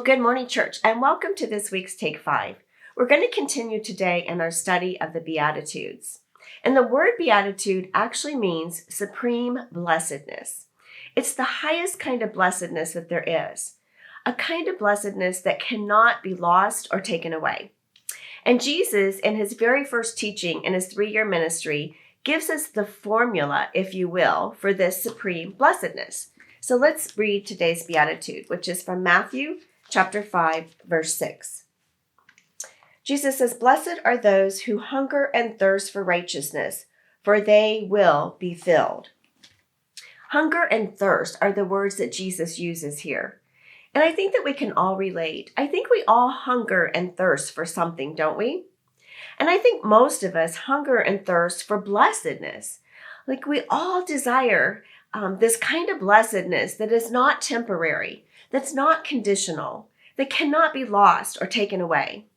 Good morning, church, and welcome to this week's Take 5. We're going to continue today in our study of the Beatitudes. And the word beatitude actually means supreme blessedness. It's the highest kind of blessedness that there is, a kind of blessedness that cannot be lost or taken away. And Jesus, in his very first teaching in his 3-year ministry, gives us the formula, if you will, for this supreme blessedness. So let's read today's beatitude, which is from Matthew chapter 5, verse 6. Jesus says, "Blessed are those who hunger and thirst for righteousness, for they will be filled." Hunger and thirst are the words that Jesus uses here. And I think that we can all relate. I think we all hunger and thirst for something, don't we? And I think most of us hunger and thirst for blessedness. Like we all desire this kind of blessedness that is not temporary, that's not conditional, that cannot be lost or taken away.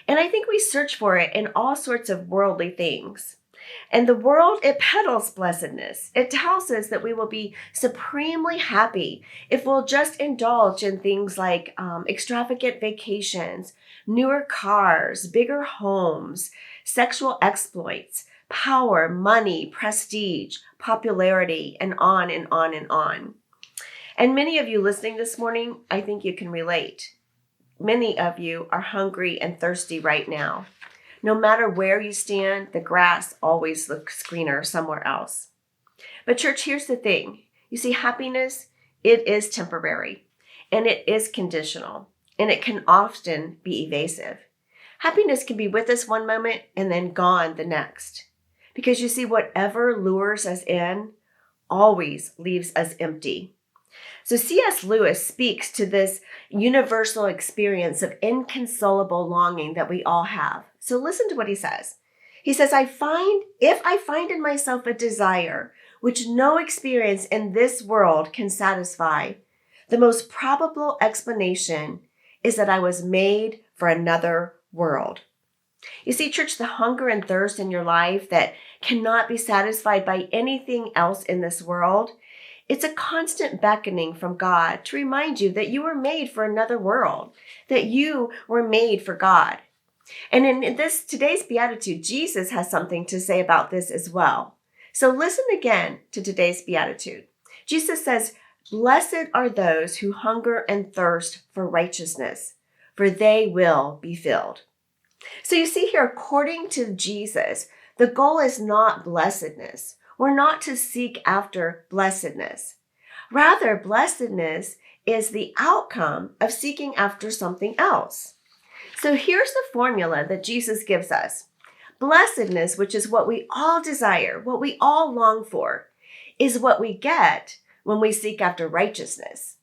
And I think we search for it in all sorts of worldly things. And the world, it peddles blessedness. It tells us that we will be supremely happy if we'll just indulge in things like extravagant vacations, newer cars, bigger homes, sexual exploits, power, money, prestige, popularity, and on and on and on. And many of you listening this morning, I think you can relate. Many of you are hungry and thirsty right now. No matter where you stand, the grass always looks greener somewhere else. But church, here's the thing. You see, happiness, it is temporary, and it is conditional, and it can often be evasive. Happiness can be with us one moment and then gone the next. Because you see, whatever lures us in always leaves us empty. So C.S. Lewis speaks to this universal experience of inconsolable longing that we all have. So listen to what he says. He says, if I find in myself a desire which no experience in this world can satisfy, the most probable explanation is that I was made for another world. You see, church, the hunger and thirst in your life that cannot be satisfied by anything else in this world, it's a constant beckoning from God to remind you that you were made for another world, that you were made for God. And in today's beatitude, Jesus has something to say about this as well. So listen again to today's beatitude. Jesus says, "Blessed are those who hunger and thirst for righteousness, for they will be filled." So you see here, according to Jesus, the goal is not blessedness. We're not to seek after blessedness. Rather, blessedness is the outcome of seeking after something else. So here's the formula that Jesus gives us. Blessedness, which is what we all desire, what we all long for, is what we get when we seek after righteousness.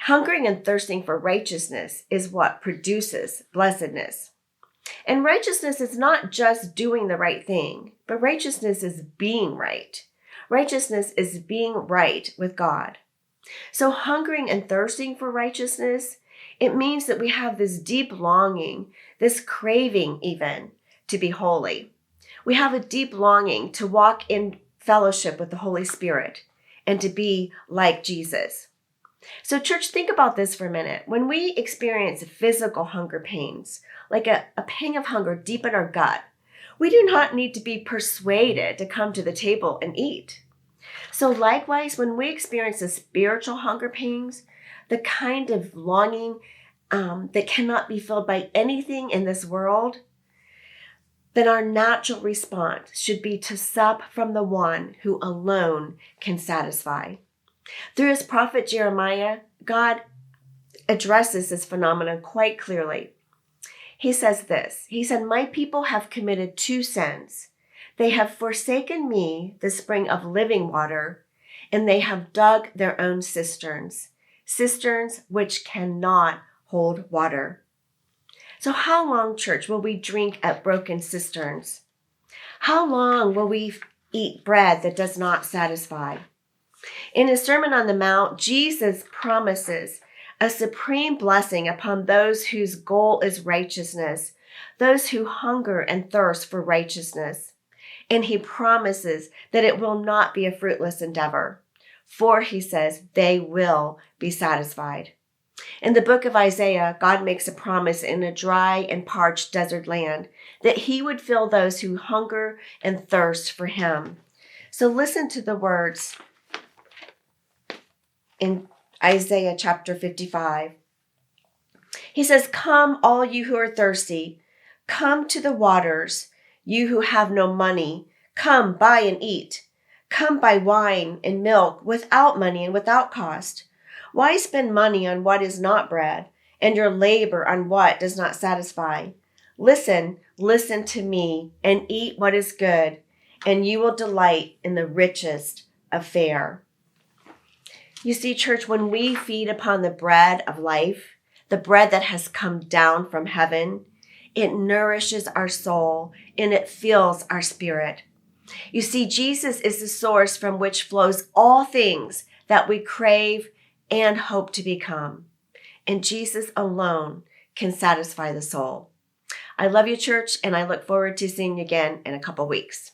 Hungering and thirsting for righteousness is what produces blessedness. And righteousness is not just doing the right thing, but righteousness is being right. Righteousness is being right with God. So hungering and thirsting for righteousness, it means that we have this deep longing, this craving even, to be holy. We have a deep longing to walk in fellowship with the Holy Spirit and to be like Jesus. So church, think about this for a minute. When we experience physical hunger pains, like a pang of hunger deep in our gut, we do not need to be persuaded to come to the table and eat. So likewise, when we experience the spiritual hunger pains, the kind of longing that cannot be filled by anything in this world, then our natural response should be to sup from the one who alone can satisfy. Through his prophet Jeremiah, God addresses this phenomenon quite clearly. He says this, he said, "My people have committed 2 sins. They have forsaken me, the spring of living water, and they have dug their own cisterns which cannot hold water." So how long, church, will we drink at broken cisterns? How long will we eat bread that does not satisfy? In his Sermon on the Mount, Jesus promises a supreme blessing upon those whose goal is righteousness, those who hunger and thirst for righteousness. And he promises that it will not be a fruitless endeavor, for he says they will be satisfied. In the book of Isaiah, God makes a promise in a dry and parched desert land that he would fill those who hunger and thirst for him. So listen to the words in Isaiah chapter 55. He says, "Come, all you who are thirsty, come to the waters. You who have no money, come buy and eat. Come buy wine and milk without money and without cost. Why spend money on what is not bread, and your labor on what does not satisfy? Listen to me, and eat what is good, and you will delight in the richest of fare." You see, church, when we feed upon the bread of life, the bread that has come down from heaven, it nourishes our soul and it fills our spirit. You see, Jesus is the source from which flows all things that we crave and hope to become. And Jesus alone can satisfy the soul. I love you, church, and I look forward to seeing you again in a couple weeks.